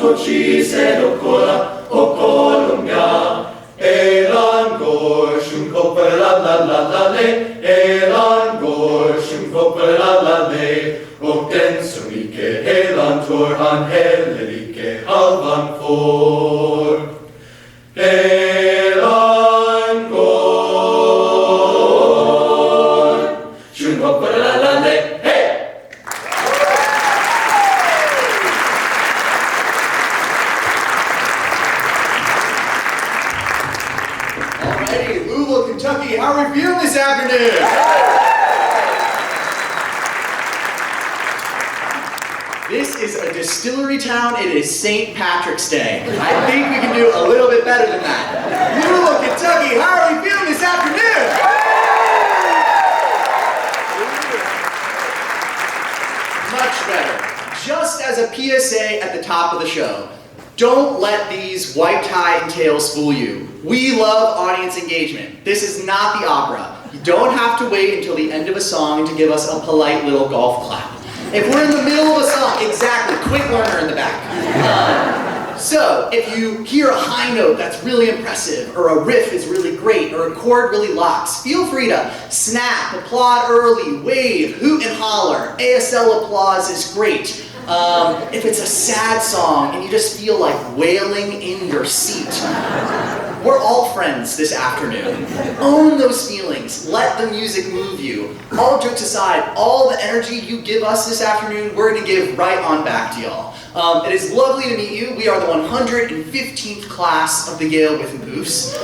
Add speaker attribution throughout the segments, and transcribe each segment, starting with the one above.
Speaker 1: Tochise Dokora, Okolumya. Helan Går, Kopf la la la la le. Helan Går, Kopf la la le. Och den som icke helan tår, han heller icke halvan får. Helan Går, Kopf la la le. Hej!
Speaker 2: Alrighty, Louisville, Kentucky, how are we feeling this afternoon? This is a distillery town. It is St. Patrick's Day. I think we can do a little bit better than that. Louisville, Kentucky, how are we feeling this afternoon? Much better. Just as a PSA at the top of the show, don't let these white tie and tails fool you. We love audience engagement. This is not the opera. You don't have to wait until the end of a song to give us a polite little golf clap. If we're in the middle of a song, exactly, quick learner in the back. So, if you hear a high note that's really impressive, or a riff is really great, or a chord really locks, feel free to snap, applaud early, wave, hoot and holler. ASL applause is great. If it's a sad song and you just feel like wailing in your seat, we're all friends this afternoon. Own those feelings. Let the music move you. All jokes aside, all the energy you give us this afternoon, we're going to give right on back to y'all. It is lovely to meet you. We are the 115th class of the Yale Whiffenpoofs.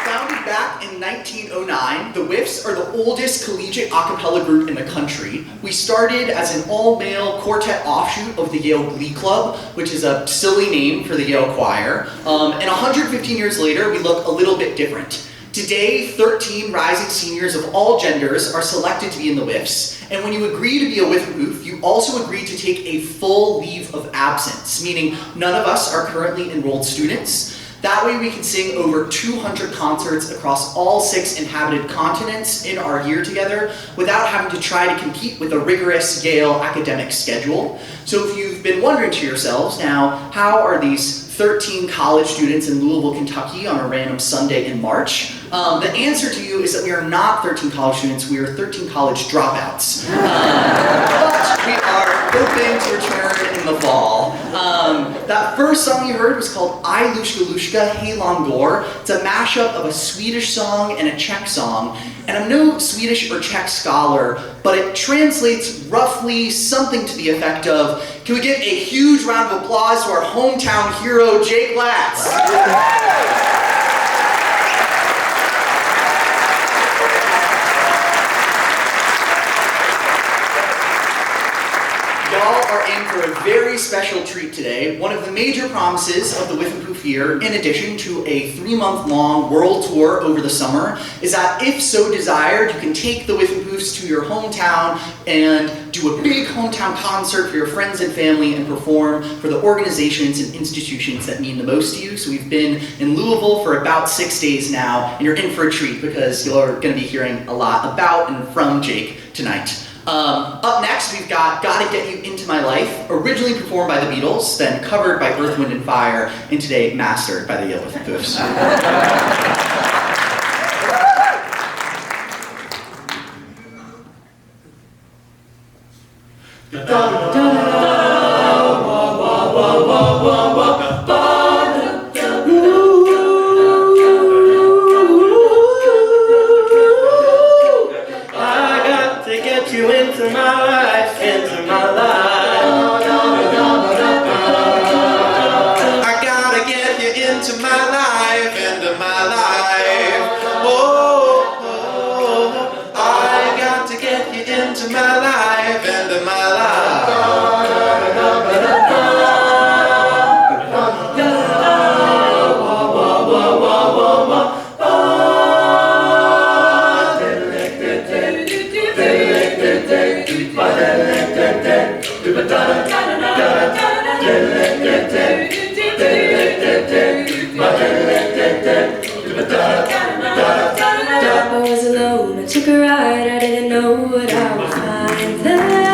Speaker 2: Founded back in 1909, the Whiffs are the oldest collegiate a cappella group in the country. We started as an all-male quartet offshoot of the Yale Glee Club, which is a silly name for the Yale Choir. And 115 years later, we look a little bit different. Today, 13 rising seniors of all genders are selected to be in the Whiffs. And when you agree to be a Whiffenpoof, you also agree to take a full leave of absence, meaning none of us are currently enrolled students. That way we can sing over 200 concerts across all 6 inhabited continents in our year together without having to try to compete with a rigorous Yale academic schedule. So if you've been wondering to yourselves now, how are these 13 college students in Louisville, Kentucky on a random Sunday in March? The answer to you is that we are not 13 college students, we are 13 college dropouts. But we are hoping to return in the fall. That first song you heard was called Lučka, Helan Går. It's a mashup of a Swedish song and a Czech song. And I'm no Swedish or Czech scholar, but it translates roughly something to the effect of, can we give a huge round of applause to our hometown hero, Jake Latts? Y'all are in for a very special treat today. One of the major promises of the Whiffenpoof year, in addition to a 3-month-long world tour over the summer, is that if so desired, you can take the Whiffenpoofs to your hometown and do a big hometown concert for your friends and family and perform for the organizations and institutions that mean the most to you. So we've been in Louisville for about 6 days now, and you're in for a treat because you're going to be hearing a lot about and from Jake tonight. Up next, we've got Gotta Get You Into My Life, originally performed by the Beatles, then covered by Earth, Wind & Fire, and today mastered by the Yale Whiffenpoofs.
Speaker 3: I was alone, I took a ride, I didn't know what I would find there.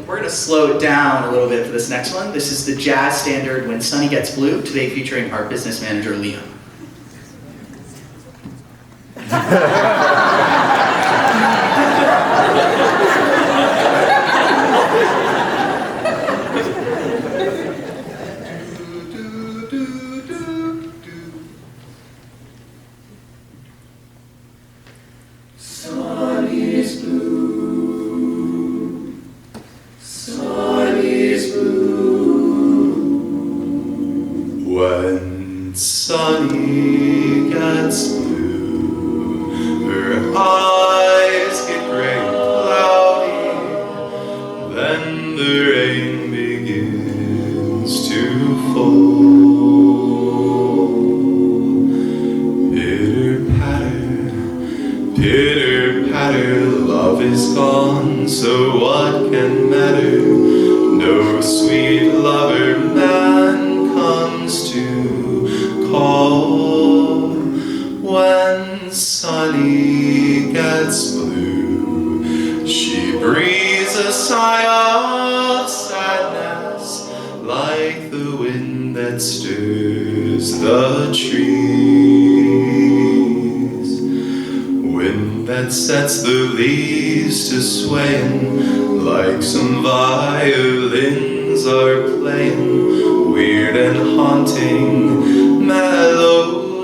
Speaker 2: We're going to slow it down a little bit for this next one. This is the jazz standard When Sunny Gets Blue, today featuring our business manager, Liam.
Speaker 1: When sunny gets blue, her eyes get gray and cloudy, then the rain begins to fall. Pitter patter, love is gone, so what can matter? No sweet lover man comes to call. When sunny gets blue, she breathes a sigh of sadness, like the wind that stirs the trees. Wind that sets the leaves to swaying, like some violins are playing weird and haunting melodies.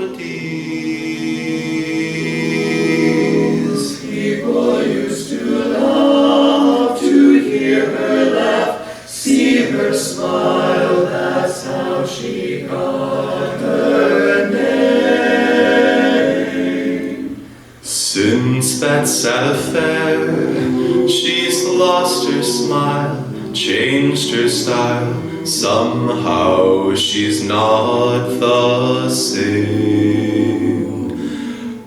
Speaker 1: People used to love to hear her laugh, see her smile, that's how she got her name. Since that sad affair, she's lost her smile, changed her style. Somehow she's not the same.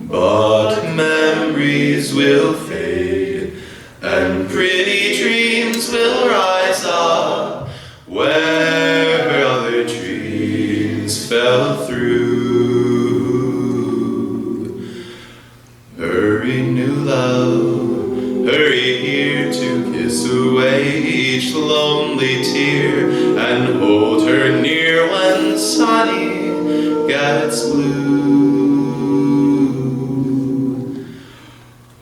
Speaker 1: But memories will fade, and pretty dreams will rise up, where other dreams fell through. Hurry, new love, hurry here to kiss away each lonely tear, and hold her near when sunny gets blue.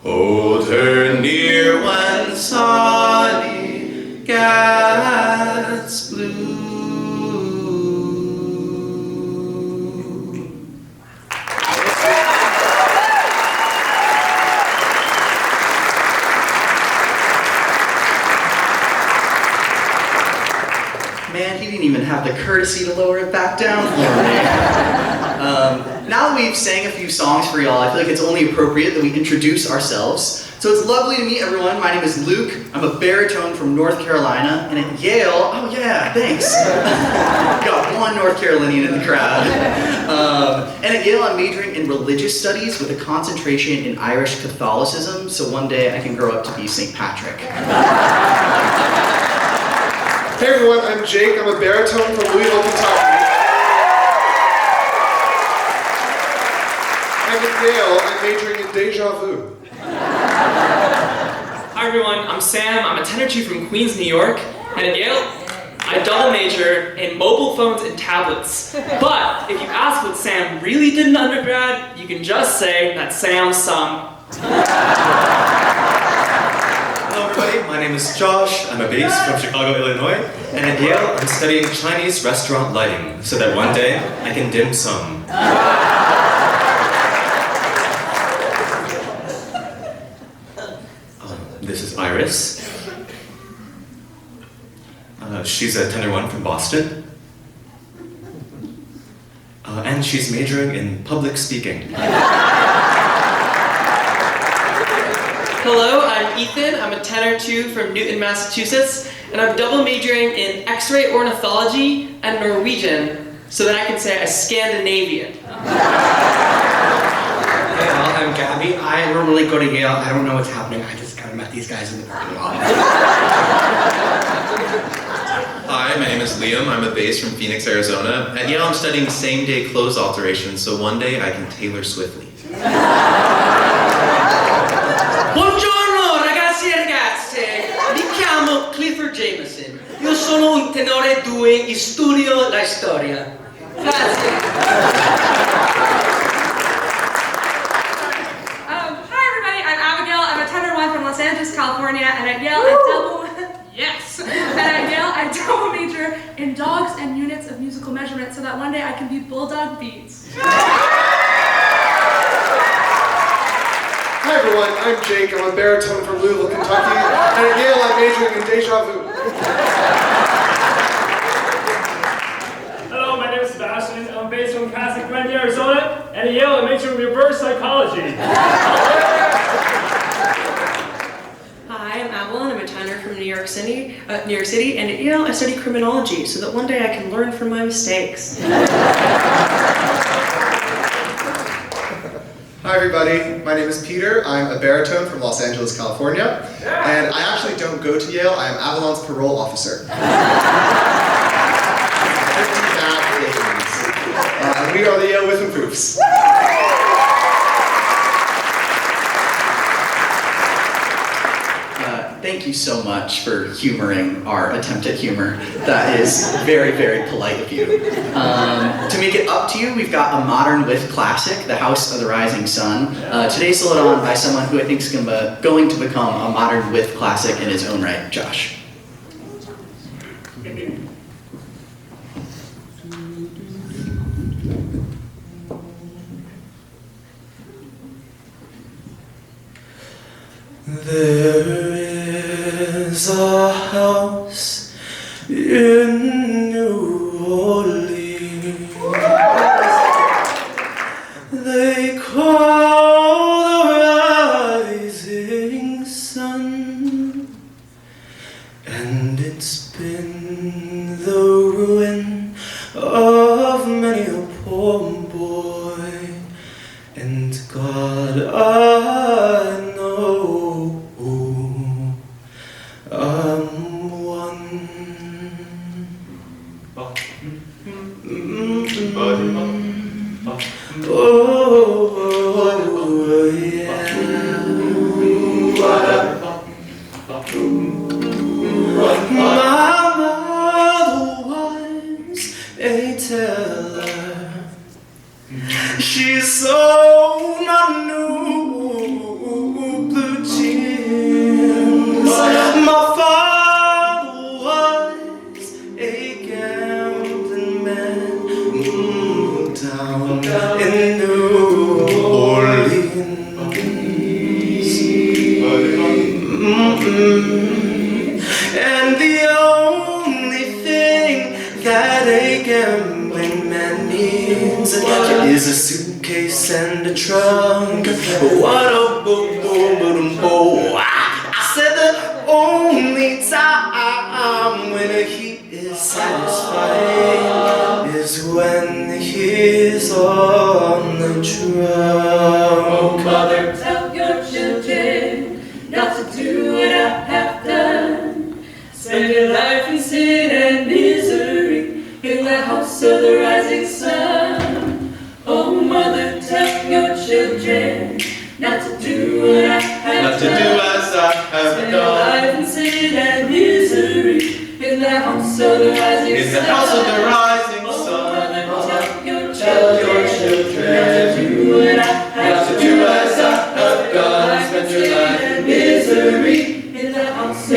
Speaker 1: Hold her near when sunny gets blue.
Speaker 2: Man, he didn't even have the courtesy to lower it back down for me. Now that we've sang a few songs for y'all, I feel like it's only appropriate that we introduce ourselves. So it's lovely to meet everyone. My name is Luke. I'm a baritone from North Carolina, and at Yale, oh yeah, thanks. Got one North Carolinian in the crowd. And at Yale, I'm majoring in religious studies with a concentration in Irish Catholicism, so one day I can grow up to be St. Patrick.
Speaker 3: Hey everyone, I'm Jake. I'm a baritone from Louisville, Kentucky. And at Yale, I'm majoring in deja vu.
Speaker 4: Hi everyone, I'm Sam. I'm a tenor 2 from Queens, New York. And at Yale, I double major in mobile phones and tablets. But if you ask what Sam really did in undergrad, you can just say that Sam sung.
Speaker 5: Hello everybody, my name is Josh. I'm a bass from Chicago, Illinois. And at Yale, I'm studying Chinese restaurant lighting so that one day I can dim sum. This is Iris. She's a tenor 1 from Boston. And she's majoring in public speaking.
Speaker 4: Hello, I'm Ethan. I'm a tenor 2 from Newton, Massachusetts. And I'm double majoring in X-ray ornithology and Norwegian so that I can say I'm Scandinavian.
Speaker 6: Hey all, I'm Gabby. I normally go to Yale. I don't know what's happening. I just kind of met these guys in the parking lot.
Speaker 7: Hi, my name is Liam. I'm a bass from Phoenix, Arizona. At Yale, I'm studying same-day clothes alteration, so one day I can Taylor Swiftly.
Speaker 4: Buongiorno ragazzi e ragazze, mi chiamo Clifford Jamieson.
Speaker 6: Jamieson. Io sono un tenore 2 e studio la storia. Grazie.
Speaker 8: Hi everybody, I'm Abigail. I'm a tenor 1 from Los Angeles, California, and at Yale I double major in dogs and units of musical measurement so that one day I can be bulldog beats.
Speaker 3: Hi everyone, I'm Jake. I'm a baritone from Louisville, Kentucky, and at Yale I'm majoring in deja vu.
Speaker 9: Hello, my name is Sebastian. I'm based from Casa Grande, Arizona, and at Yale I major in reverse psychology.
Speaker 10: Hi, I'm Avalon. I'm a tenor from New York City, and at Yale I study criminology so that one day I can learn from my mistakes.
Speaker 11: Hi everybody, my name is Peter. I'm a baritone from Los Angeles, California, and I actually don't go to Yale. I am Avalon's parole officer. 50 bad things. And we are the Yale Whiffenpoofs.
Speaker 2: Thank you so much for humoring our attempt at humor. That is very, very polite of you. To make it up to you, we've got a modern whiff classic, The House of the Rising Sun. Today's sold on by someone who I think is going to become a modern whiff classic in his own right, Josh.
Speaker 1: There is a house in New Orleans they call the Rising Sun, and it's been the ruin of many a poor boy, and God, I know I'm one. Oh, yeah. My mother was a teller. She sold my new blue jeans. My father was a gambling man down in New Orleans. And the only thing that a gambling man needs is a suitcase and a trunk. What a bo-bo-bo-bo-bo. I said the only time when he is satisfied is when he's on the trunk.
Speaker 8: Oh, mother, tell your children not to do what I have done. Spend your life in sin and misery in the house of the rising sun. Oh, mother, tell your children not to do what I have done. Spend your life in sin and misery in the house of the rising sun. Oh, mother, tell your children not to do what I have done. Spend your life in misery in the house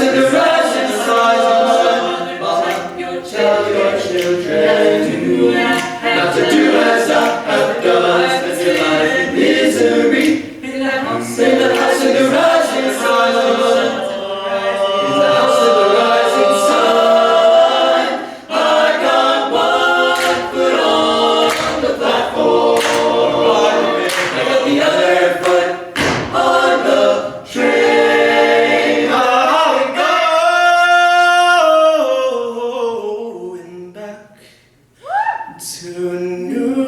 Speaker 8: of the rising sun. Tell your children not to do as I have done. Spend your life in misery in the house of the rising sun. In the house of the rising sun, I got one foot on the platform. I got the other foot on the train. I'm going back to New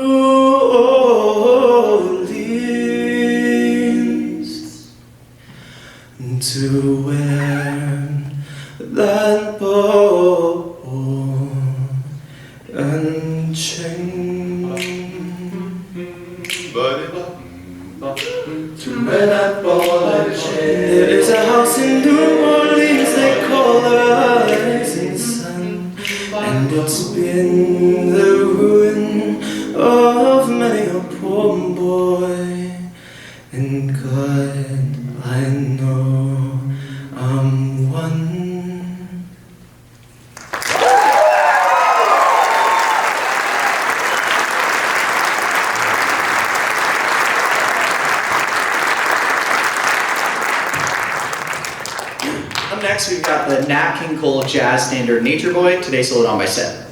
Speaker 8: Orleans, to wear that bow and chain. To wear that ball and chain. There is a house in New Orleans they call the
Speaker 1: It's been the ruin of many a poor boy, and God, I know I'm one.
Speaker 2: Up next, we've got the Nat King Cole jazz standard Nature Boy, today soloed on by Seb.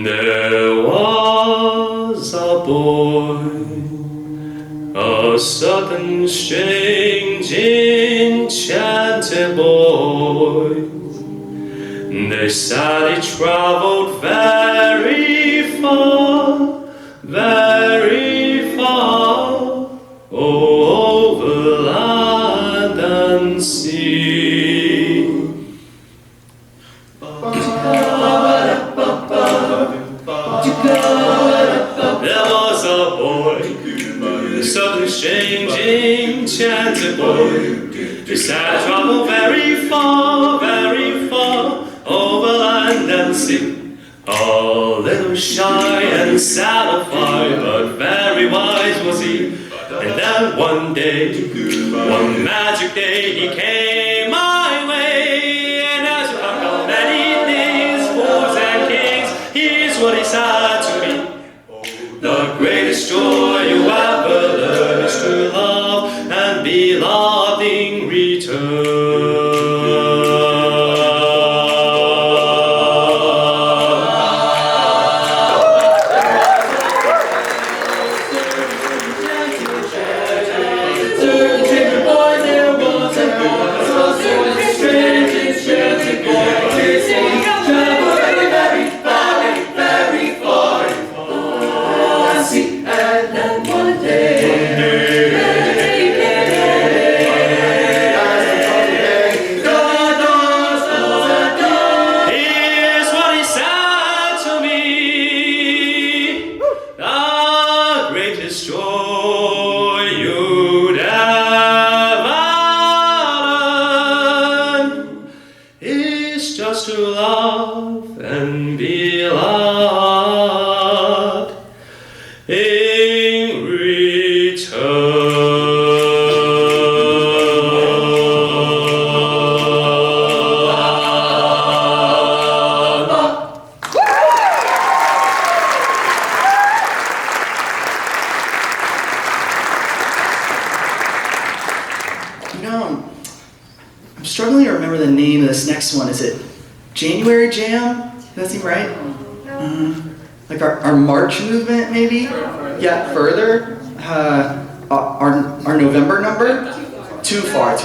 Speaker 1: There was a boy, a certain strange enchanted boy. They said he traveled very far, over land and sea. There was a boy, a certain strange enchanted boy. He said travel very far, over land and sea. A little shy and satisfied, but very wise was he. And then one day, one magic day, he came my way. And as you have got many things, fools and kings, here's what he said to me. The greatest joy you ever learn is to love and be loved in return.
Speaker 2: One, is it January Jam? Does that seem right? Like our March movement, maybe? Yeah, further? Our November number? Too far.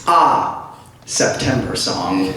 Speaker 2: Ah, September song.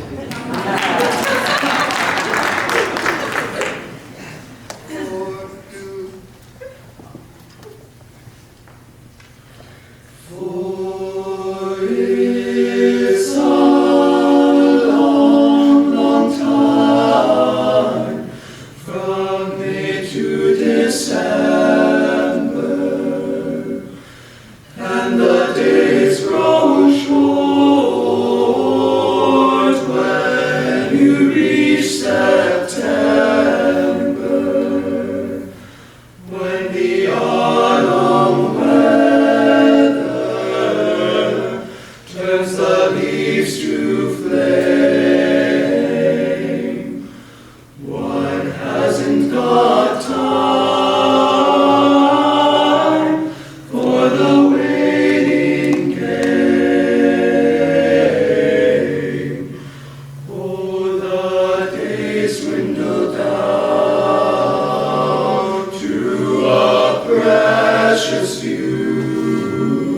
Speaker 1: Precious view.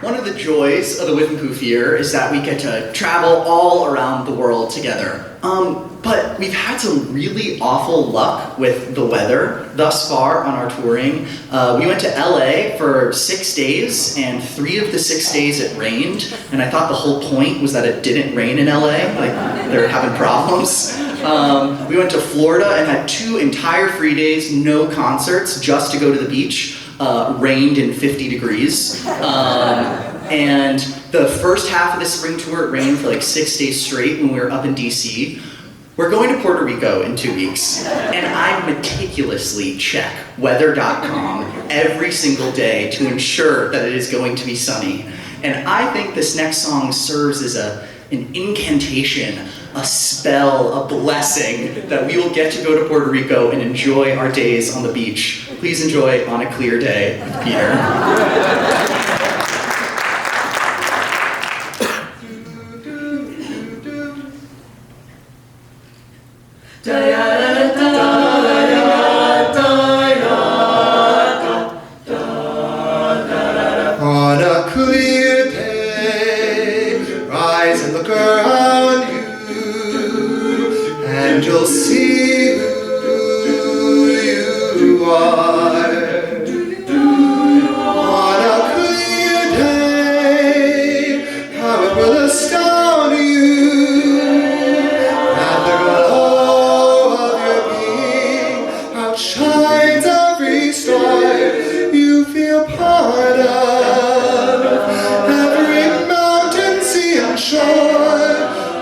Speaker 2: One of the joys of the Whiffenpoof year is that we get to travel all around the world together. But we've had some really awful luck with the weather thus far on our touring. We went to LA for 6 days, and 3 of the 6 days it rained, and I thought the whole point was that it didn't rain in LA, like they're having problems. We went to Florida and had 2 entire free days, no concerts, just to go to the beach. Rained in 50 degrees. And the first half of the spring tour, it rained for like 6 days straight when we were up in DC. We're going to Puerto Rico in 2 weeks, and I meticulously check weather.com every single day to ensure that it is going to be sunny. And I think this next song serves as an incantation, a spell, a blessing that we will get to go to Puerto Rico and enjoy our days on the beach. Please enjoy On a Clear Day with Peter.
Speaker 3: On a clear day, rise and look around you, and you'll see who you are. On a clear day, how it will astound you at the glow of your being outshines every star you feel part of. Every mountain, sea and shore,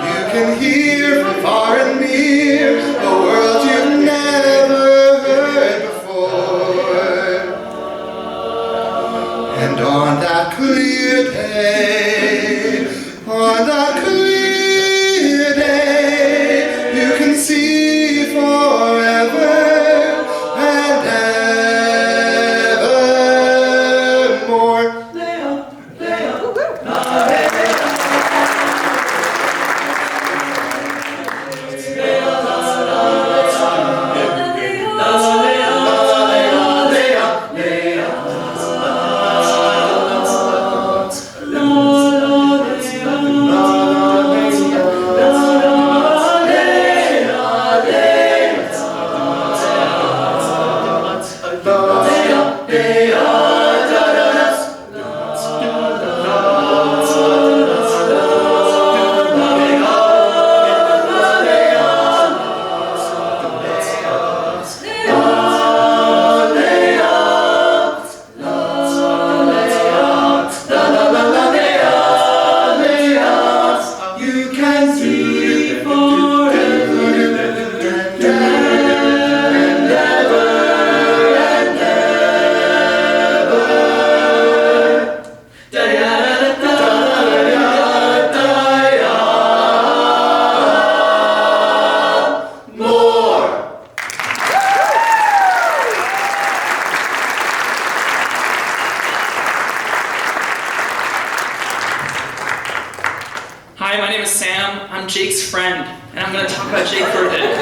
Speaker 3: you can hear from far and near a world you've never heard before. And on that clear day, on that clear day, you can see forever and evermore.
Speaker 4: Hi, my name is Sam. I'm Jake's friend, and I'm going to talk about Jake for a bit.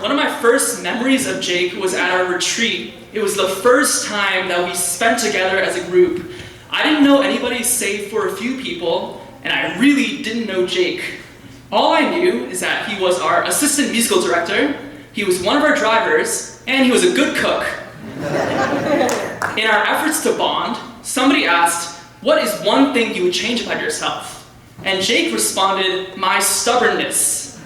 Speaker 4: One of my first memories of Jake was at our retreat. It was the first time that we spent together as a group. I didn't know anybody save for a few people, and I really didn't know Jake. All I knew is that he was our assistant musical director, he was one of our drivers, and he was a good cook. In our efforts to bond, somebody asked, "What is one thing you would change about yourself?" And Jake responded, "My stubbornness."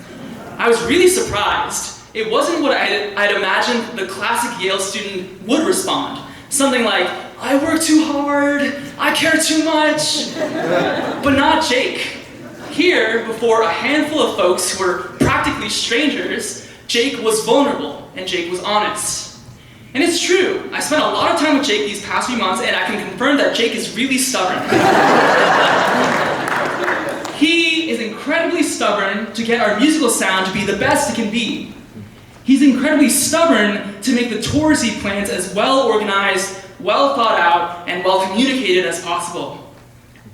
Speaker 4: I was really surprised. It wasn't what I'd imagined the classic Yale student would respond. Something like, "I work too hard, I care too much." But not Jake. Here, before a handful of folks who were practically strangers, Jake was vulnerable and Jake was honest. And it's true, I spent a lot of time with Jake these past few months, and I can confirm that Jake is really stubborn. He is incredibly stubborn to get our musical sound to be the best it can be. He's incredibly stubborn to make the tours he plans as well organized, well thought out, and well communicated as possible.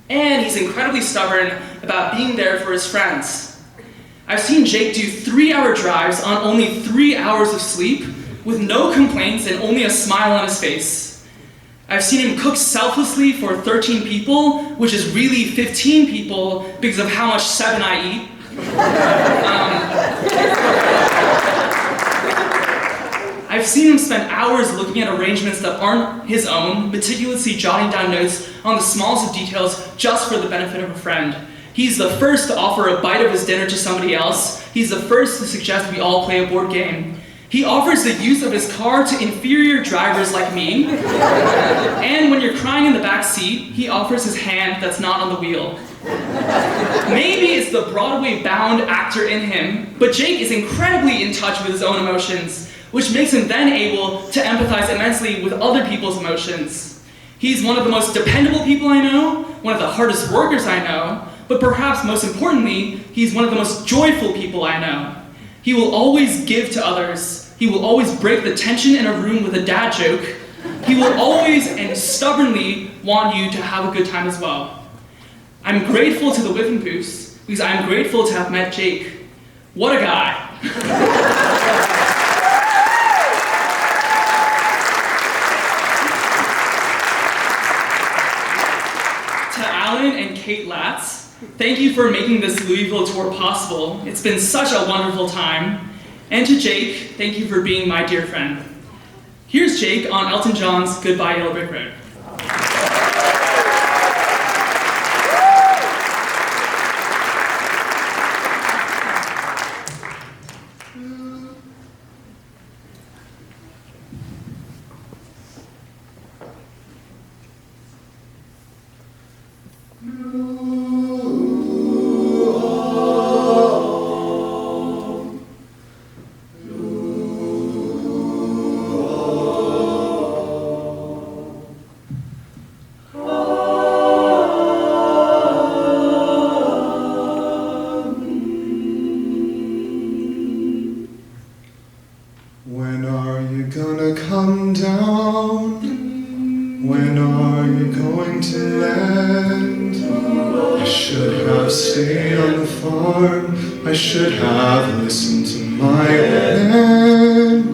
Speaker 4: And he's incredibly stubborn about being there for his friends. I've seen Jake do 3-hour drives on only 3 hours of sleep, with no complaints and only a smile on his face. I've seen him cook selflessly for 13 people, which is really 15 people because of how much 7 I eat. I've seen him spend hours looking at arrangements that aren't his own, meticulously jotting down notes on the smallest of details just for the benefit of a friend. He's the first to offer a bite of his dinner to somebody else. He's the first to suggest we all play a board game. He offers the use of his car to inferior drivers like me. And when you're crying in the back seat, he offers his hand that's not on the wheel. Maybe it's the Broadway-bound actor in him, but Jake is incredibly in touch with his own emotions, which makes him then able to empathize immensely with other people's emotions. He's one of the most dependable people I know, one of the hardest workers I know, but perhaps most importantly, he's one of the most joyful people I know. He will always give to others. He will always break the tension in a room with a dad joke. He will always and stubbornly want you to have a good time as well. I'm grateful to the Whiffenpoofs because I'm grateful to have met Jake. What a guy. And Kate Latts, thank you for making this Louisville tour possible. It's been such a wonderful time. And to Jake, thank you for being my dear friend. Here's Jake on Elton John's Goodbye Yellow Brick Road.
Speaker 3: When are you gonna come down? When are you going to land? I should have stayed on the farm. I should have listened to my man.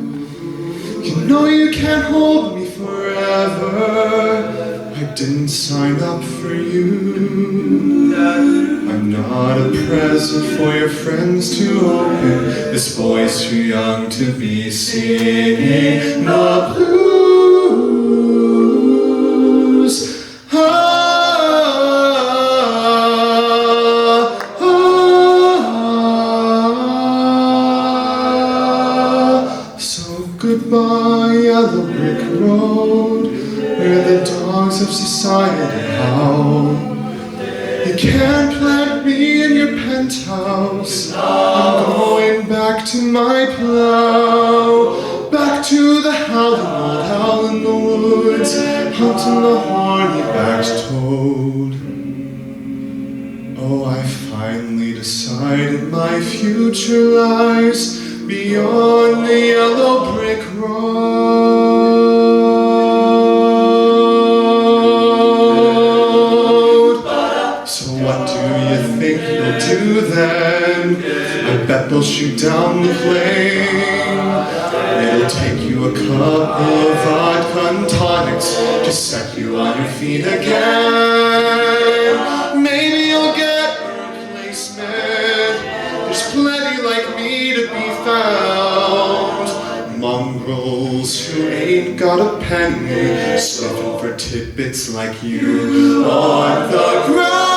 Speaker 3: You know you can't hold me forever. I didn't sign up for you. I'm not a present for your friends to open. This boy's too young to be singing the blues. So goodbye, yellow brick road, where the dogs of society howl. You can't plant me in your penthouse. I'm going back to my plow, back to the howling old howl in the woods, hunting the horny-backed toad. Oh, I finally decided my future lies beyond the yellow brick road. So what do you think you'll do then? I bet they'll shoot down the plane. It'll take you a couple of vodka and tonics to set you on your feet again. Maybe you'll get a replacement. There's plenty like me to be found. Mongrels who ain't got a penny, sniffing for tidbits like you on the ground.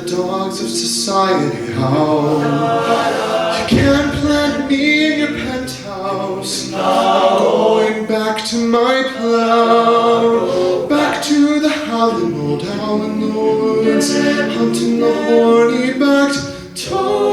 Speaker 3: Dogs of society howl. You can't plant me in your penthouse. I'm going back to my plow, back to the howling old owl in the woods, hunting the horny-backed toad.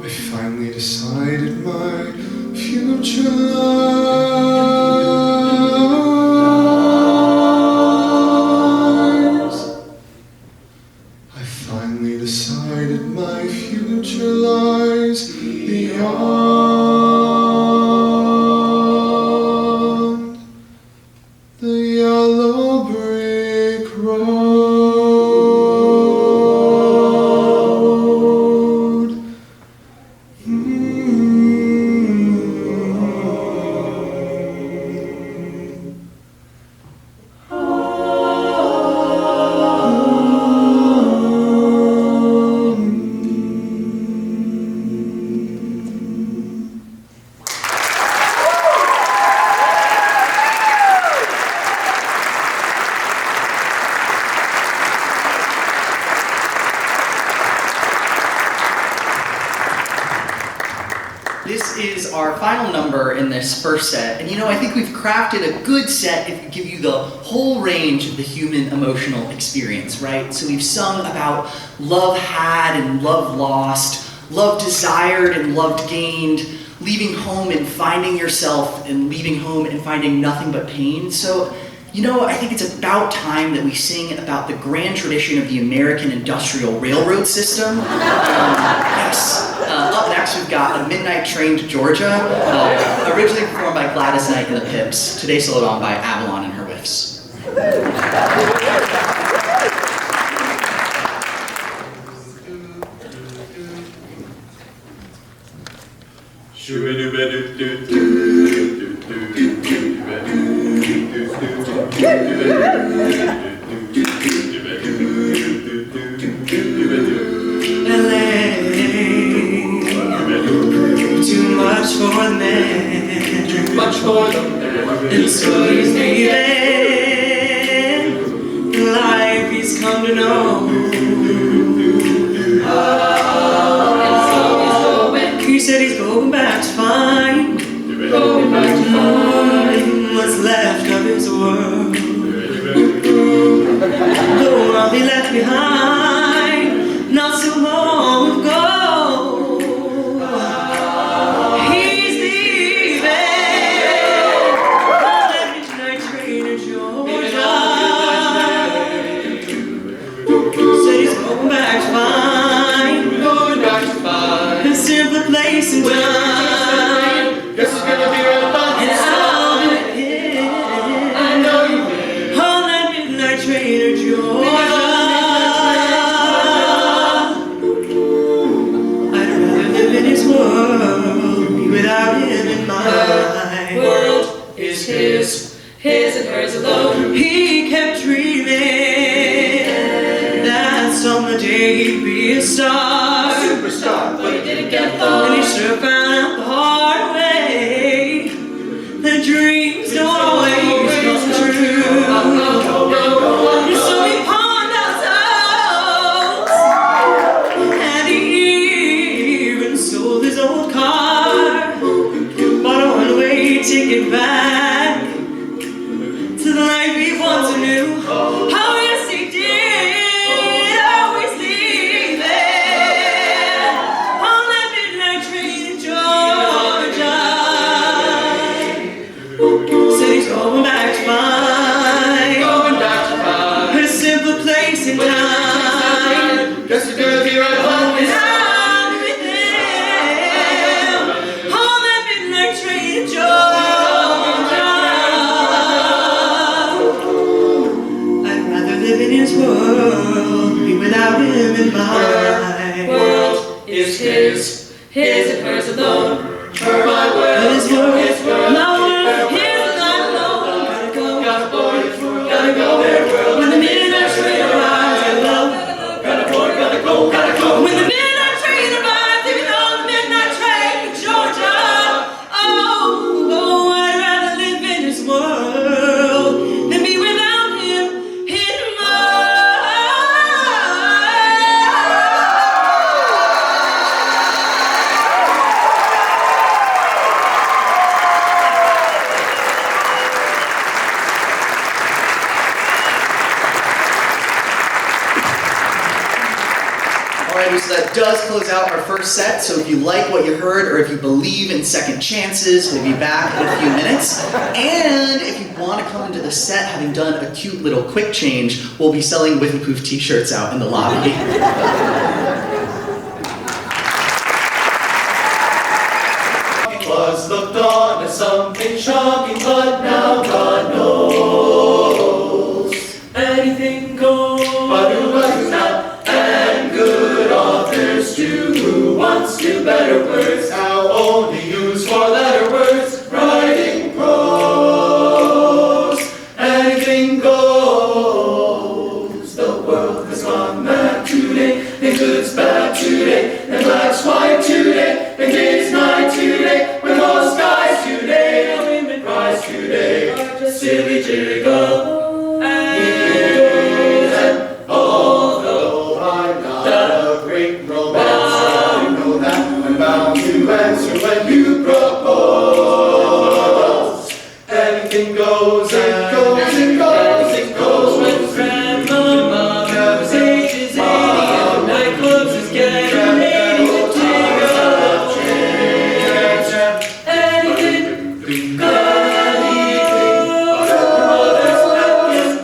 Speaker 3: I finally decided my future lies. I finally decided my future lies beyond the yellow brick road.
Speaker 2: This is our final number in this first set, and I think we've crafted a good set if we give you the whole range of the human emotional experience, right? So we've sung about love had and love lost, love desired and love gained, leaving home and finding yourself, and leaving home and finding nothing but pain. So, I think it's about time that we sing about the grand tradition of the American industrial railroad system. Yes. Up next, we've got A Midnight Train to Georgia, originally performed by Gladys Knight and the Pips, today soloed on by Avalon and her Whiffs.
Speaker 12: Too much for the man, too much for the man, and so he's leaving the life he's come to know. He said he's going back to find what's left of his world. The world he left behind not so long ago. Place and time.
Speaker 1: Guess it's gonna be right about
Speaker 12: and I'll be here.
Speaker 1: I know you will.
Speaker 12: On that midnight train to Georgia. I'd rather live in his world, be without him in mine.
Speaker 8: World is his and hers alone.
Speaker 12: He kept dreaming that someday he'd be a star.
Speaker 1: Superstar,
Speaker 8: but he didn't get far.
Speaker 12: And he sure found out the hard way that dreams don't always come true. And so he pawned our souls, and he even sold his old car, bought a one-way ticket back to the life he once knew. Oh yes he did, always leaving on that midnight train to Georgia. Said he's going back to find a simpler place in time.
Speaker 1: guess it's gonna be right about
Speaker 12: And I'll be with him on that midnight train to Georgia. I'd rather live in his world, be without him in mine.
Speaker 8: World is his and hers alone.
Speaker 1: Her, my world,
Speaker 12: His world,
Speaker 1: his world,
Speaker 12: my world, his not alone. Gotta go,
Speaker 1: gotta board it for,
Speaker 12: gotta go. When the midnight train arrives, gotta go.
Speaker 1: gotta board, gotta go, gotta go.
Speaker 12: When the midnight train arrives, even on the midnight train to Georgia. Oh, I'd rather live in his world than be without him in mine.
Speaker 2: So that does close out our first set. So if you like what you heard, or if you believe in second chances, we'll be back in a few minutes. And if you want to come into the set having done a cute little quick change, we'll be selling Whiffenpoof t-shirts out in the lobby.
Speaker 1: Was looked on as something shocking, but now God knows. Anything goes. And good authors too, who once knew better words, now only use four-letter words, writing prose. Anything goes. The world has gone mad today, and good's bad today, and black's white today, and day's night today, when most guys today, and women cries today, are just silly jiggle. And although I'm not a great romancer, I know that I'm bound to answer when you propose. Anything goes, it goes, it goes, it goes. When grandmama's age is 80 and nightclubs is getting 80 to take a chance. Anything goes.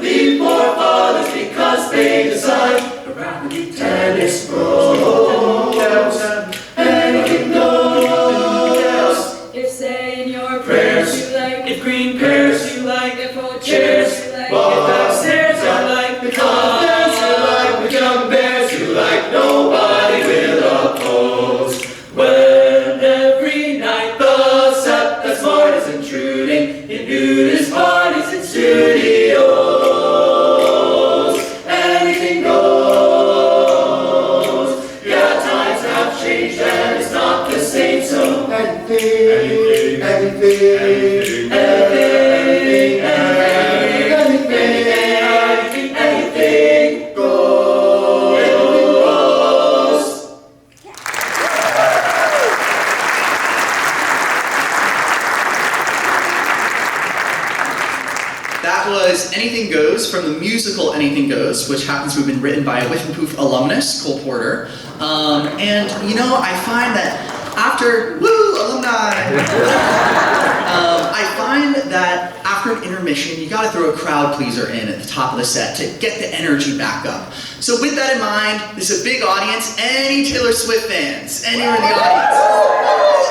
Speaker 1: Leave for fathers because they decide around the tennis pros. Anything goes.
Speaker 8: If saying your
Speaker 1: Prayers.
Speaker 8: prayers you like,
Speaker 1: If green pears you like,
Speaker 8: if old
Speaker 1: chairs,
Speaker 8: chairs you like,
Speaker 1: if upstairs you like, the confidence you like, the young bears you like, nobody will oppose. When every night the set that's smart is intruding in nudist parties and studios. Anything goes. Yeah, times have changed and it's not the same, so anything, anything, anything, anything goes.
Speaker 2: That was Anything Goes from the musical Anything Goes, which happens to have been written by a Whiffenpoof alumnus, Cole Porter. And, you know, I find that after, alumni! I find that after an intermission, you gotta throw a crowd pleaser in at the top of the set to get the energy back up. So with that in mind, this is a big audience. Any Taylor Swift fans? Anyone in the audience?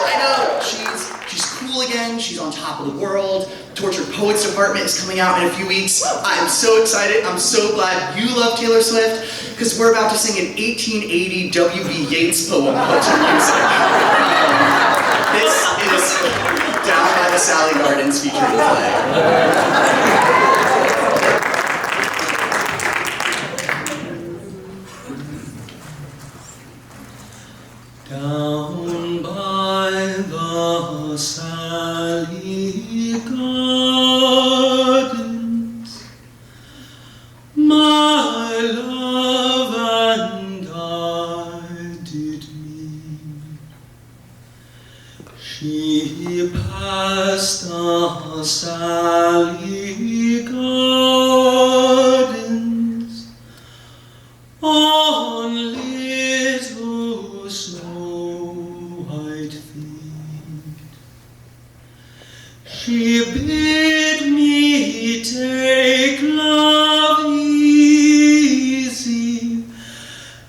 Speaker 2: I know, she's cool again, she's on top of the world. Tortured Poets Department is coming out in a few weeks. I'm so excited, I'm so glad you love Taylor Swift, because we're about to sing an 1880 W.B. Yeats poem put to music. This is Down by the Salley Gardens featuring the play.
Speaker 13: Down by the Salley Gardens, my love and I did meet. She passed the Salley Gardens on little snow-white feet. She bid me take love easy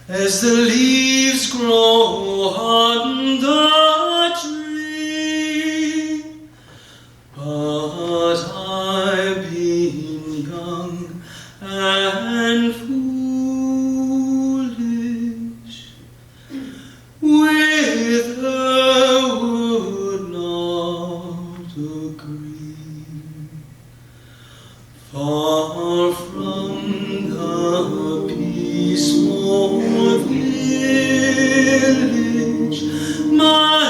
Speaker 13: as the leaves grow on the tree. But I've been young and foolish, with her would not agree. Far from the peaceful village, my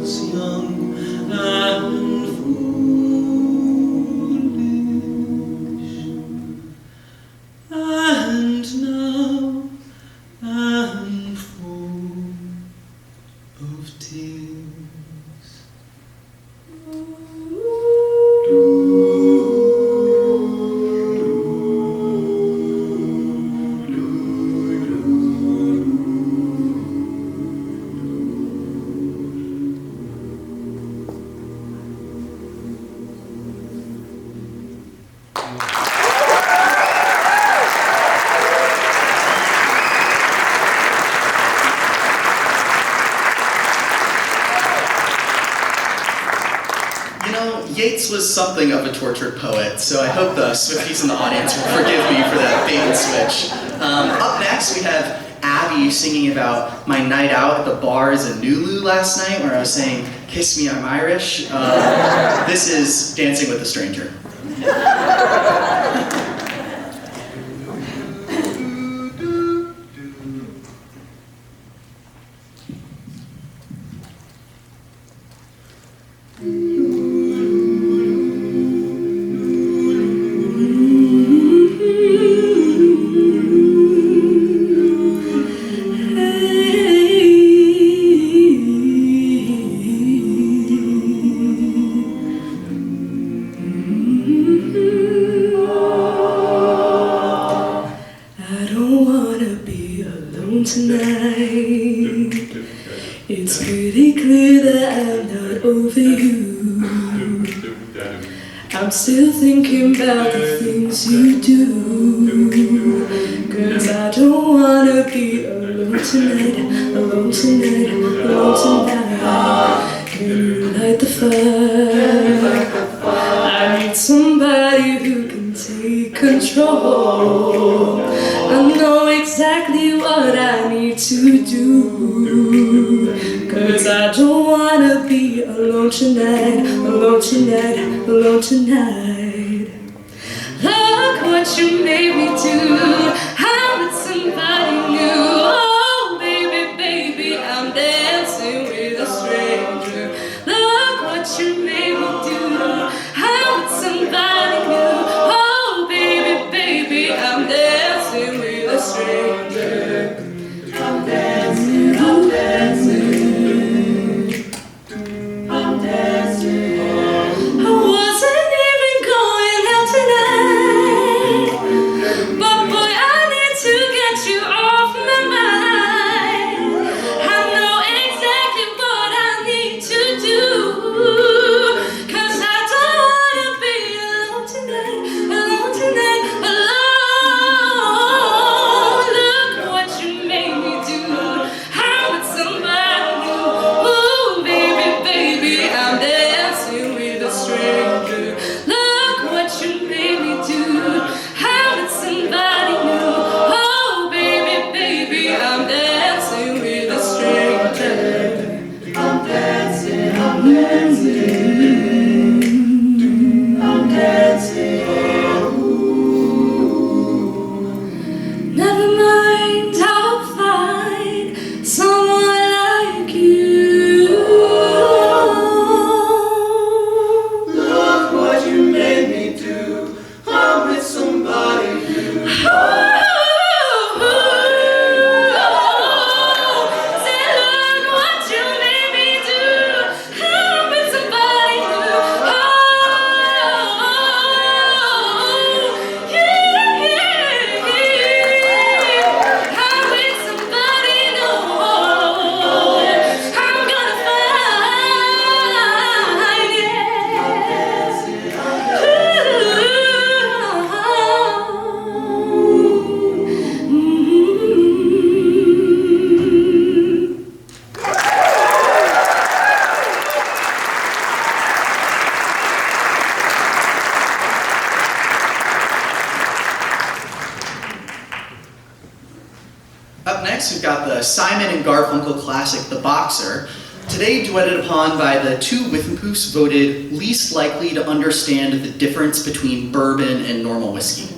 Speaker 13: was young and foolish, and now I'm full of tears.
Speaker 2: Yeats was something of a tortured poet, so I hope the Swifties in the audience will forgive me for that bait and switch. Up next, we have Abby singing about my night out at the bars in Nulu last night, where I was saying, "Kiss me, I'm Irish." This is Dancing with a Stranger.
Speaker 8: It's pretty clear that I'm not over you. I'm still thinking about the things you do. 'Cause I don't wanna be alone tonight, alone tonight, alone tonight. Can you light the fire? I need somebody who can take control. I know exactly what I need to do. 'Cause I don't wanna be alone tonight, alone tonight, alone tonight. Look what you made me do. I'm with somebody new. Oh, baby, baby, I'm dancing with a stranger. Look what you made me do. I'm with somebody new. Oh, baby, baby, I'm dancing with a stranger. I'm dancing, I'm dancing. I'm dancing. I wasn't even going out tonight, but boy, I need to get you off my mind. I know exactly what I need to do. 'Cause I don't wanna be alone tonight, alone tonight, alone. Look what you made me do. I'm with somebody new. Ooh, baby, baby, I'm dancing with a stranger. Look what you made me do. I'm with somebody new. Oh, baby, baby, I'm dancing with a stranger. I'm dancing, I'm dancing. I'm dancing. Never mind, I'll find someone like you. Look what you made me do. I'm with somebody new. Say, look what you made me do. I'm with somebody new. I'm with somebody new. I'm gonna find,
Speaker 2: Up next, we've got the Simon and Garfunkel classic, The Boxer, today duetted upon by the two Whiffenpoofs voted least likely to understand the difference between bourbon and normal whiskey.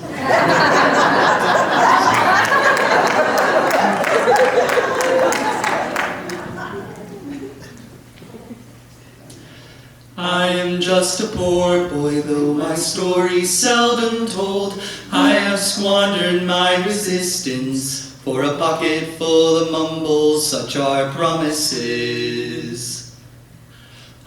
Speaker 13: I am just a poor boy, though my story's seldom told. I have squandered my resistance for a pocket full of mumbles, such are promises.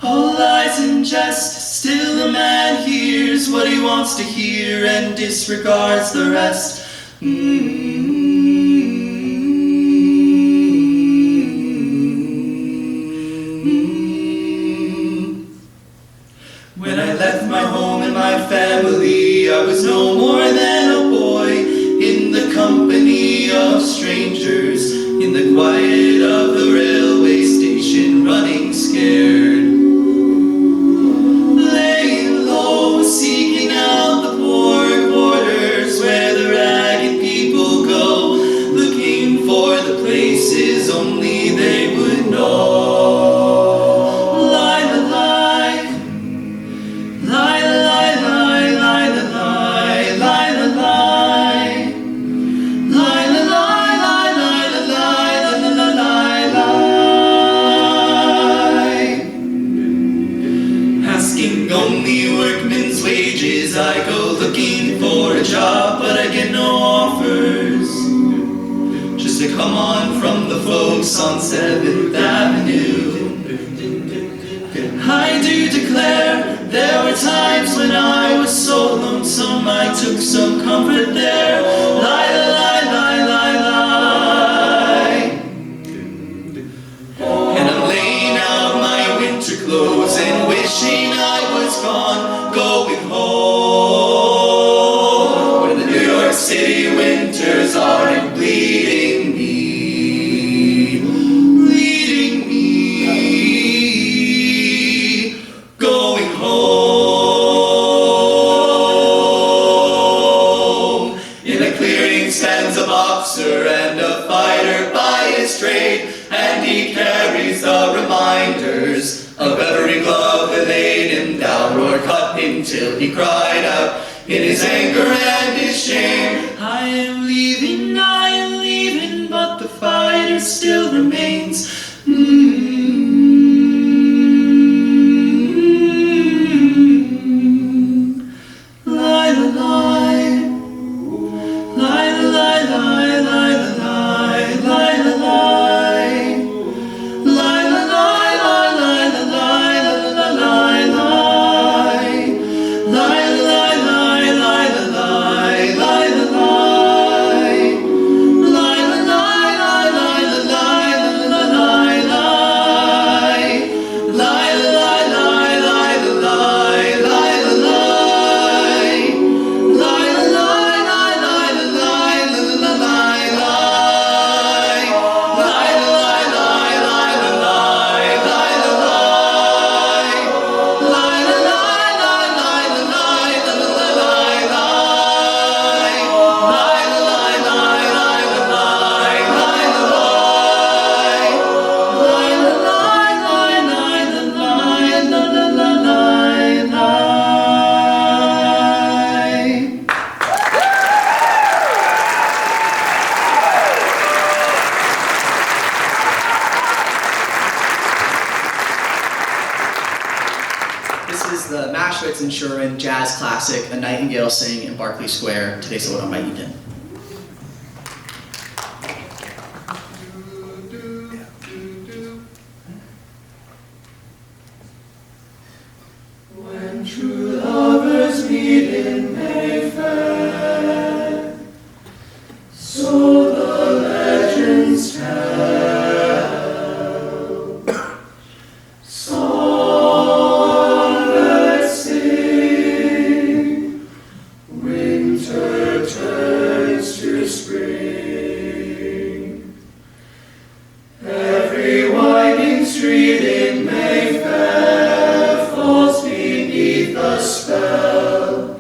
Speaker 13: All lies and jest, still a man hears what he wants to hear and disregards the rest. When I left my home and my family, I was no more than a boy in the company of strangers, in the quiet of the railway station, running scared. Laying low, seeking out the poor quarters where the ragged people go, looking for the places only they would know. I go looking for a job, but I get no offers. Just to come on from the folks on 7th Avenue. I do declare there were times when I was so lonesome I took some comfort there. Lie, lie, lie, lie, lie. And I'm laying out my winter clothes and wishing I was gone, going home, where the New York City winters aren't bleeding me, going home. In a clearing stands a boxer and a fighter by his trade, and he carries the reminders of every glove that laid him down or cut him till he cried out in his anger and his shame. I am leaving, but the fighter still remains. Lie, lie, lie, lie, lie, lie, lie, lie, lie, lie, lie. Jazz classic, A Nightingale Sing in Berkeley Square. Today's what on my evening.
Speaker 1: When true lovers meet in Mayfair, so the legends tell. Songbirds sing, winter turns to spring. Every winding street in Mayfair falls beneath the spell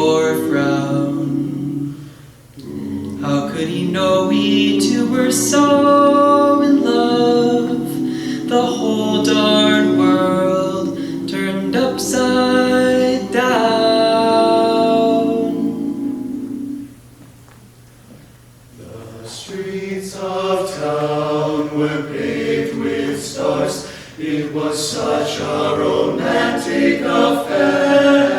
Speaker 12: bore a frown. How could he know we two were so in love? The whole darn world turned upside down.
Speaker 1: The streets of town were paved with stars. It was such a romantic affair.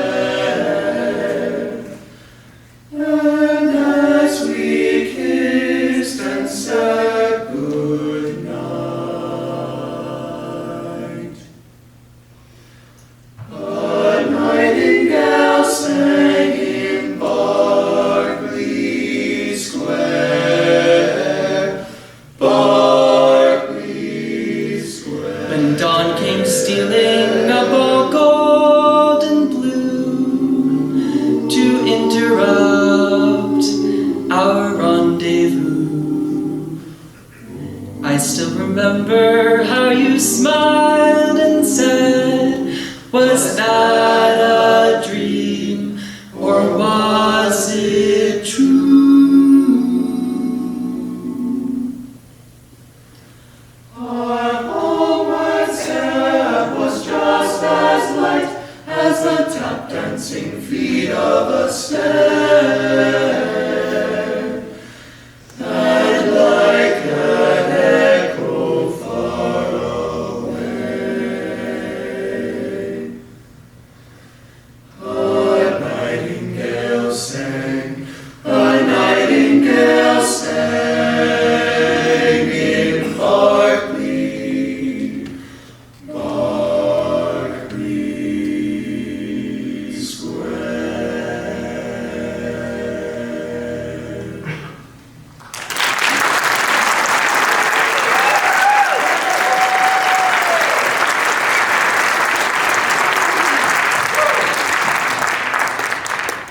Speaker 1: And as we kissed and said good night, a nightingale sang in Berkeley Square. Berkeley Square.
Speaker 12: When dawn came stealing up all gold and blue to interrupt our rendezvous, I still remember how you smiled and said, was that a dream or was it true?
Speaker 1: Our homeward step was just as light as the tap dancing feet of a stair, and like an echo far away, a nightingale sang, a nightingale sang in Berkeley, Berkeley Square.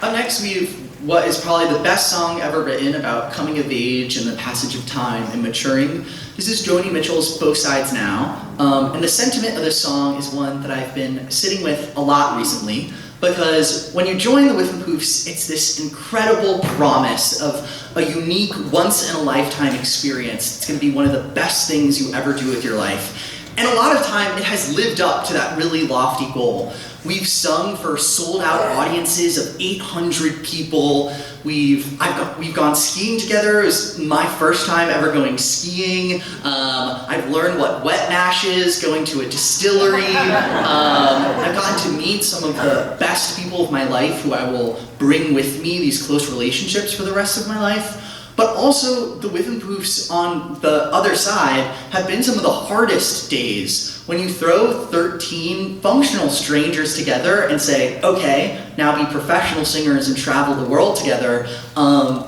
Speaker 2: Up next, we have what is probably the best song ever written about coming of age and the passage of time and maturing. This is Joni Mitchell's Both Sides Now, and the sentiment of this song is one that I've been sitting with a lot recently, because when you join the Whiffenpoofs, it's this incredible promise of a unique, once-in-a-lifetime experience. It's going to be one of the best things you ever do with your life. And a lot of time, it has lived up to that really lofty goal. We've sung for sold-out audiences of 800 people. We've gone skiing together. It was my first time ever going skiing. I've learned what wet mash is, going to a distillery. I've gotten to meet some of the best people of my life who I will bring with me, these close relationships for the rest of my life. But also, the Whiffenpoofs on the other side have been some of the hardest days. When you throw 13 functional strangers together and say, okay, now be professional singers and travel the world together,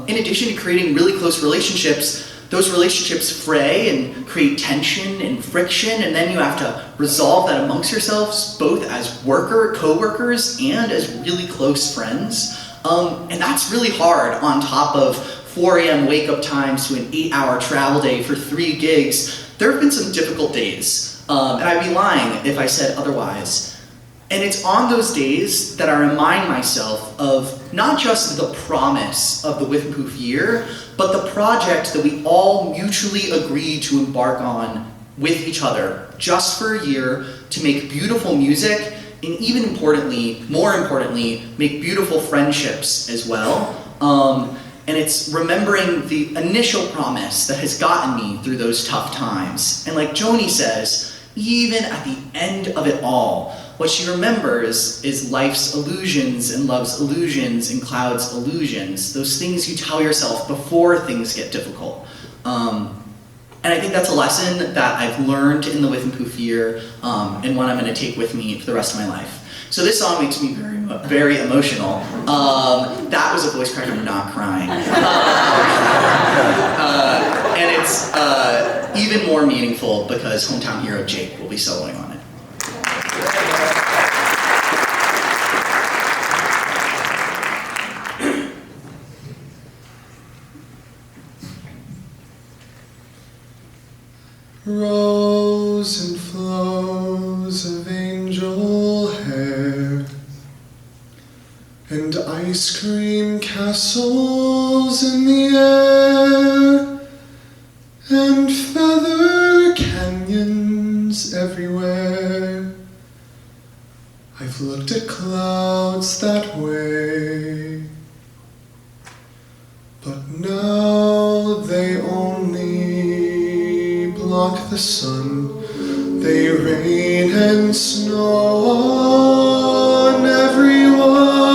Speaker 2: in addition to creating really close relationships, those relationships fray and create tension and friction, and then you have to resolve that amongst yourselves, both as co-workers, and as really close friends. And that's really hard on top of 4 a.m. wake-up times to an 8-hour travel day for 3 gigs. There have been some difficult days, and I'd be lying if I said otherwise. And it's on those days that I remind myself of not just the promise of the Whiffenpoof year, but the project that we all mutually agreed to embark on with each other, just for a year, to make beautiful music, and even more importantly, make beautiful friendships as well. And it's remembering the initial promise that has gotten me through those tough times. And like Joni says, even at the end of it all, what she remembers is life's illusions and love's illusions and cloud's illusions, those things you tell yourself before things get difficult. And I think that's a lesson that I've learned in the Whiffenpoof year, and one I'm going to take with me for the rest of my life. So this song makes me very emotional. That was a voice crack, I'm not crying. And it's even more meaningful because hometown hero Jake will be soloing on it.
Speaker 3: Rows and flows of angel hair, and ice cream castles in the air, and feather canyons everywhere. I've looked at clouds that way, but now they only block the sun. They rain and snow on everyone.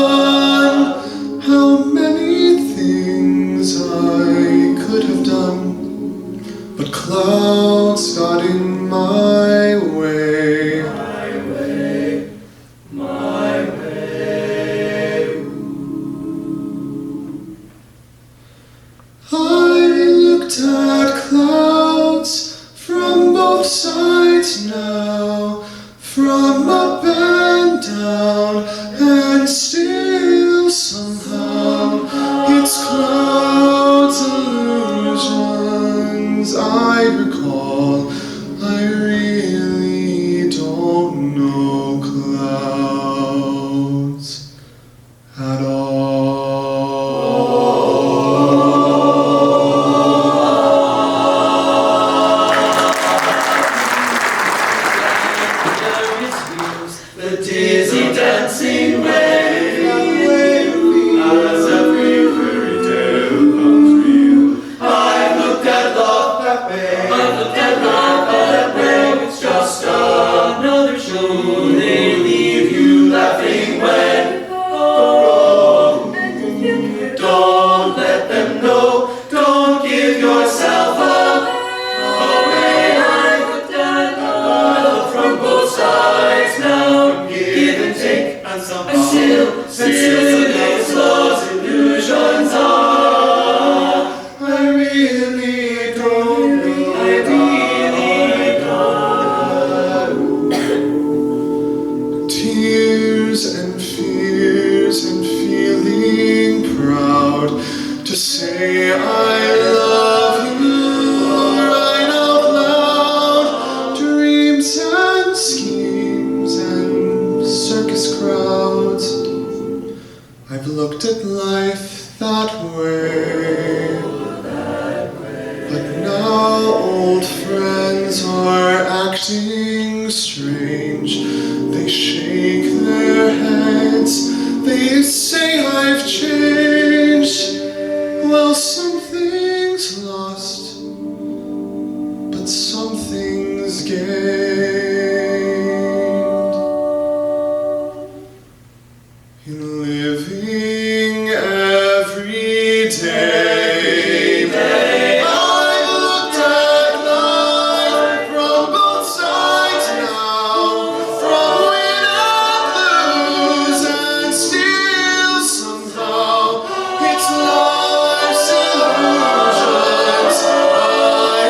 Speaker 3: How many things I could have done, but clouds got in my way. My way. I looked at clouds from both sides now, from up and down, and still somehow it's clouds illusions I recall. I really don't know clouds at all.
Speaker 13: The dizzy dancing way, as every fairy tale comes real. I've looked at love that way, I've looked at love that way. It's just another show. They leave you laughing when oh, don't let them know. Don't give yourself away. I've looked at love from both sides now. Give and take, and still it's love's illusions are. I really don't know. I really don't.
Speaker 3: Tears and fears and feeling proud to say I love you right out loud. Dreams and schemes and circus crowds. I've looked at life that way, but now old friends are acting strange. They shake their heads, they say I've changed. Well, something's lost, but something's gained. In living every day, I looked at life from both sides now, from win and lose, and still somehow it's life's illusions I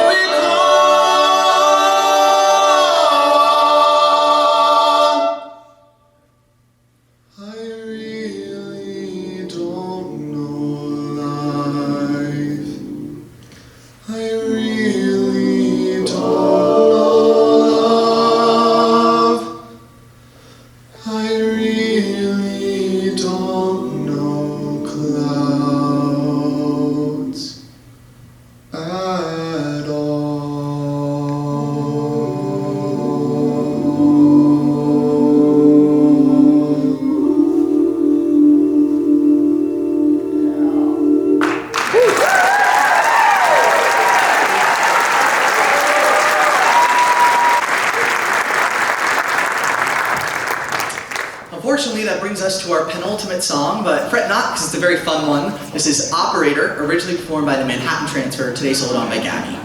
Speaker 3: recall. I really don't know life. I really don't know love. I really don't know clouds at
Speaker 2: Unfortunately, that brings us to our penultimate song, but fret not, because it's a very fun one. This is Operator, originally performed by the Manhattan Transfer, today sold on by Gabby.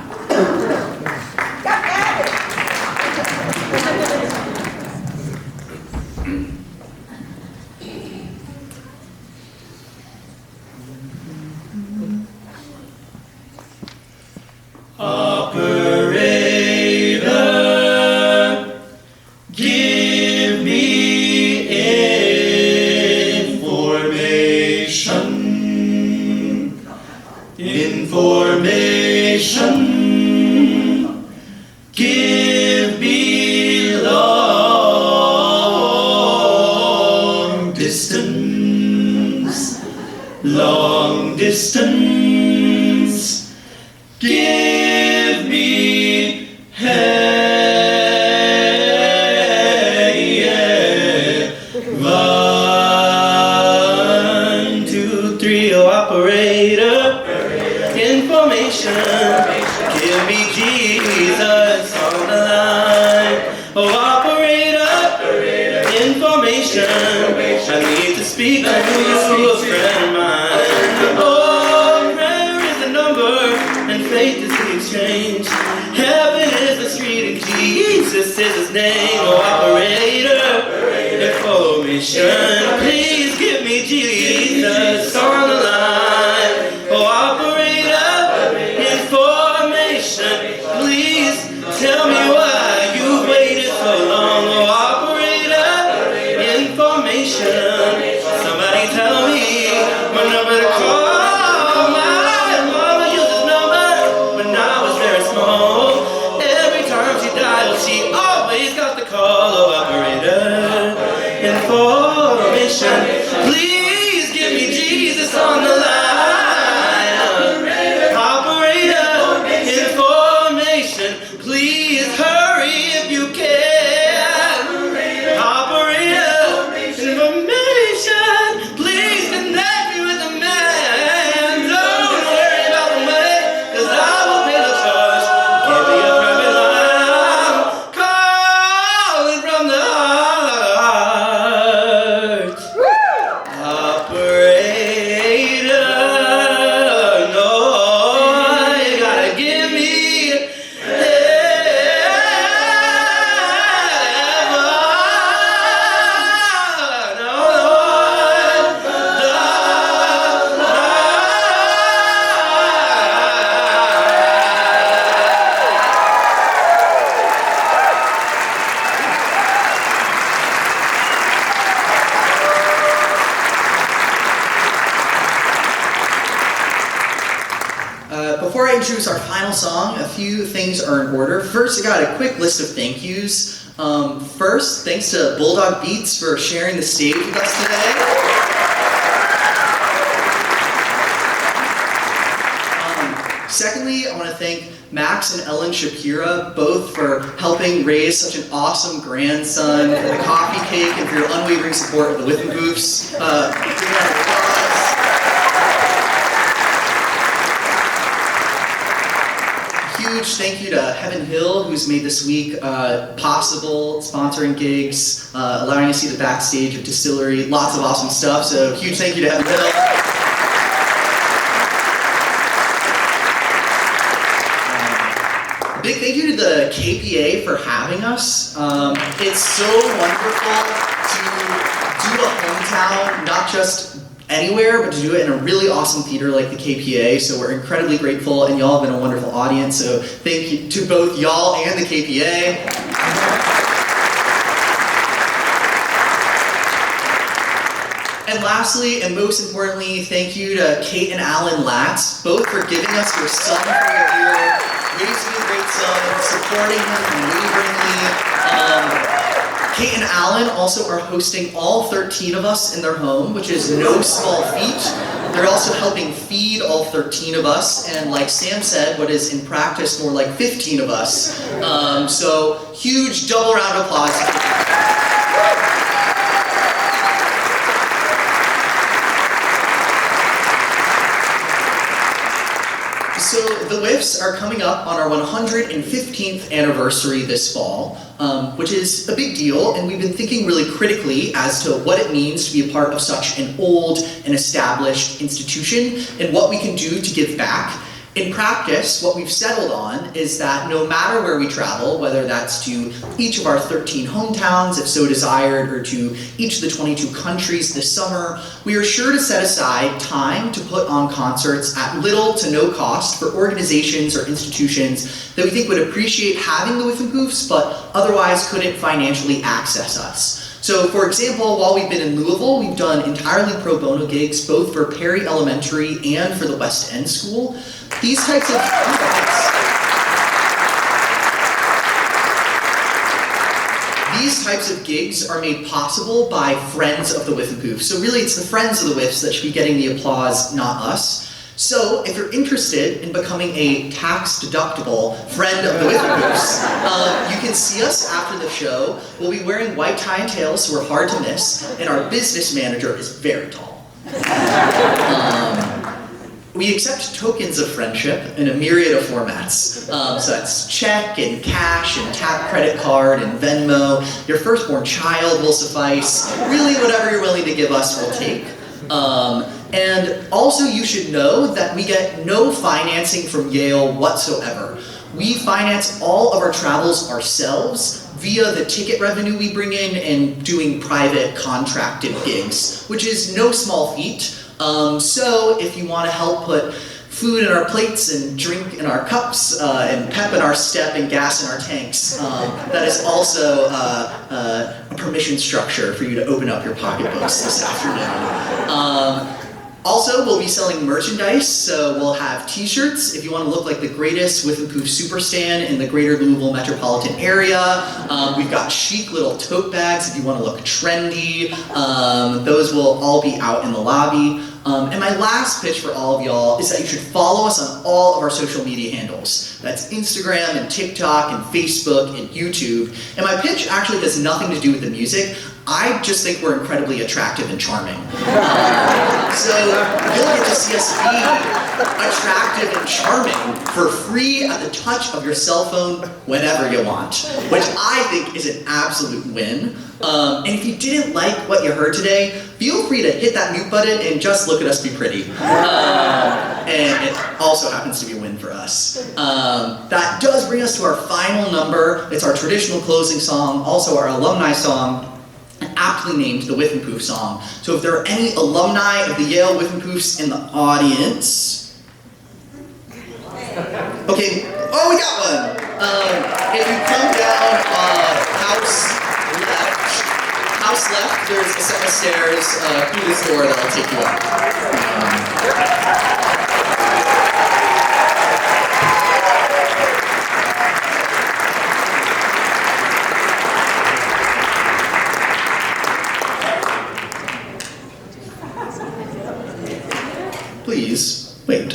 Speaker 13: Operator, give me information. long distance. Give me hey, 1, 2, 3, oh operator, information. Give me Jesus on the line. Oh operator, information. I need to speak to you, a friend of mine. Oh, prayer is the number and faith is the exchange. Heaven is the street and Jesus is his name. Oh operator, information. Please give me Jesus on the line. Oh operator, information. Please tell me why you waited so long. Oh operator, information. Somebody tell me what number to call. My mama used this number when I was very small. Every time she dialed, she always got the call. Oh operator, information. Please give me Jesus on the line. Operator, information. Please hurry if you can. Operator, information. Please connect me with the man. Don't worry about the money, 'cause I will pay the charge. Give me a private line. I'm calling from the heart. Operator, no, you gotta give me
Speaker 2: Before I introduce our final song, a few things are in order. First, I got a quick list of thank yous. First, thanks to Bulldog Beats for sharing the stage with us today. Secondly, I want to thank Max and Ellen Shapira, both for helping raise such an awesome grandson, for the coffee cake, and for your unwavering support of the Whiffenpoofs. Huge thank you to Heaven Hill, who's made this week possible, sponsoring gigs, allowing us to see the backstage of Distillery, lots of awesome stuff, so huge thank you to Heaven Hill. Big thank you to the KPA for having us. It's so wonderful to do a hometown, not just anywhere, but to do it in a really awesome theater like the KPA, so we're incredibly grateful, and y'all have been a wonderful audience, so thank you to both y'all and the KPA. And lastly, and most importantly, thank you to Kate and Alan Latts, both for giving us your son for a year, raising a great son, supporting him unwaveringly. Kate and Alan also are hosting all 13 of us in their home, which is no small feat. They're also helping feed all 13 of us, and like Sam said, what is in practice more like 15 of us. So huge double round of applause. So the Whiffs are coming up on our 115th anniversary this fall, which is a big deal, and we've been thinking really critically as to what it means to be a part of such an old and established institution and what we can do to give back. In practice, what we've settled on is that no matter where we travel, whether that's to each of our 13 hometowns, if so desired, or to each of the 22 countries this summer, we are sure to set aside time to put on concerts at little to no cost for organizations or institutions that we think would appreciate having the Whiffenpoofs, but otherwise couldn't financially access us. So, for example, while we've been in Louisville, we've done entirely pro bono gigs, both for Perry Elementary and for the West End School. These types of these types of gigs are made possible by friends of the Whiffenpoofs. So really, it's the friends of the Whiffs that should be getting the applause, not us. So if you're interested in becoming a tax-deductible friend of the Whiffenpoofs, you can see us after the show. We'll be wearing white tie and tails, so we're hard to miss, and our business manager is very tall. We accept tokens of friendship in a myriad of formats. So that's check and cash and tap credit card and Venmo. Your firstborn child will suffice. Really, whatever you're willing to give us, we'll take. And also you should know that we get no financing from Yale whatsoever. We finance all of our travels ourselves via the ticket revenue we bring in and doing private contracted gigs, which is no small feat. So if you want to help put food in our plates and drink in our cups and pep in our step and gas in our tanks, that is also a permission structure for you to open up your pocketbooks this afternoon. Also, we'll be selling merchandise, so we'll have t-shirts if you want to look like the greatest Whiffenpoof superstan in the greater Louisville metropolitan area. We've got chic little tote bags if you want to look trendy. Those will all be out in the lobby. And my last pitch for all of y'all is that you should follow us on all of our social media handles. That's Instagram and TikTok and Facebook and YouTube. And my pitch actually has nothing to do with the music. I just think we're incredibly attractive and charming. So you'll get to see us be attractive and charming for free at the touch of your cell phone whenever you want, which I think is an absolute win. And if you didn't like what you heard today, feel free to hit that mute button and just look at us be pretty. And it also happens to be a win for us. That does bring us to our final number. It's our traditional closing song, also our alumni song, aptly named the Whiffenpoof Song. So if there are any alumni of the Yale Whiffenpoofs in the audience... Okay, oh, we got one! If you come down house left, there's a set of stairs through this door that'll take you up. Please, wait.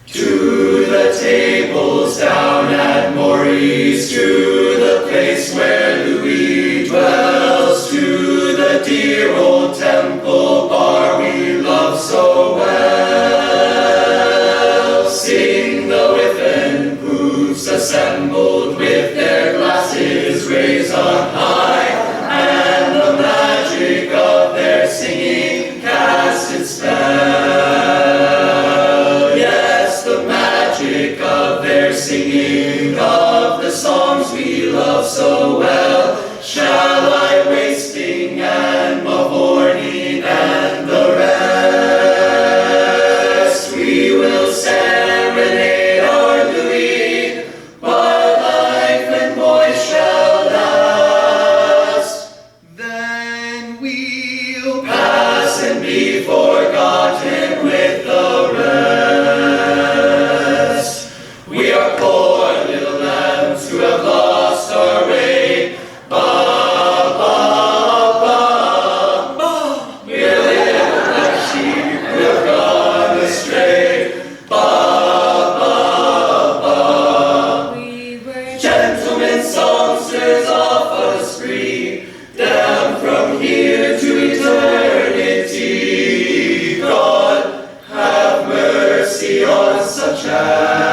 Speaker 1: To the tables down at Maurice, to the place where Louis dwells, to the dear old temple bar we love so well. Sing the Whiffenpoofs assembled with their glasses raised on high, and the magic of their singing cast its spell. Yes, the magic of their singing of the songs we love so well. Shall I wasting and Mavourneen and the rest? We will serenade our Louis, but life and voice shall last. Then we'll pass and be forgotten with the rest. We are poor little lambs who have lost our way. Ba, ba, ba, ba. We're little black sheep who have gone astray. Ba, ba, ba. We were gentlemen songsters off a spree, down from here to eternity. God, have mercy on such as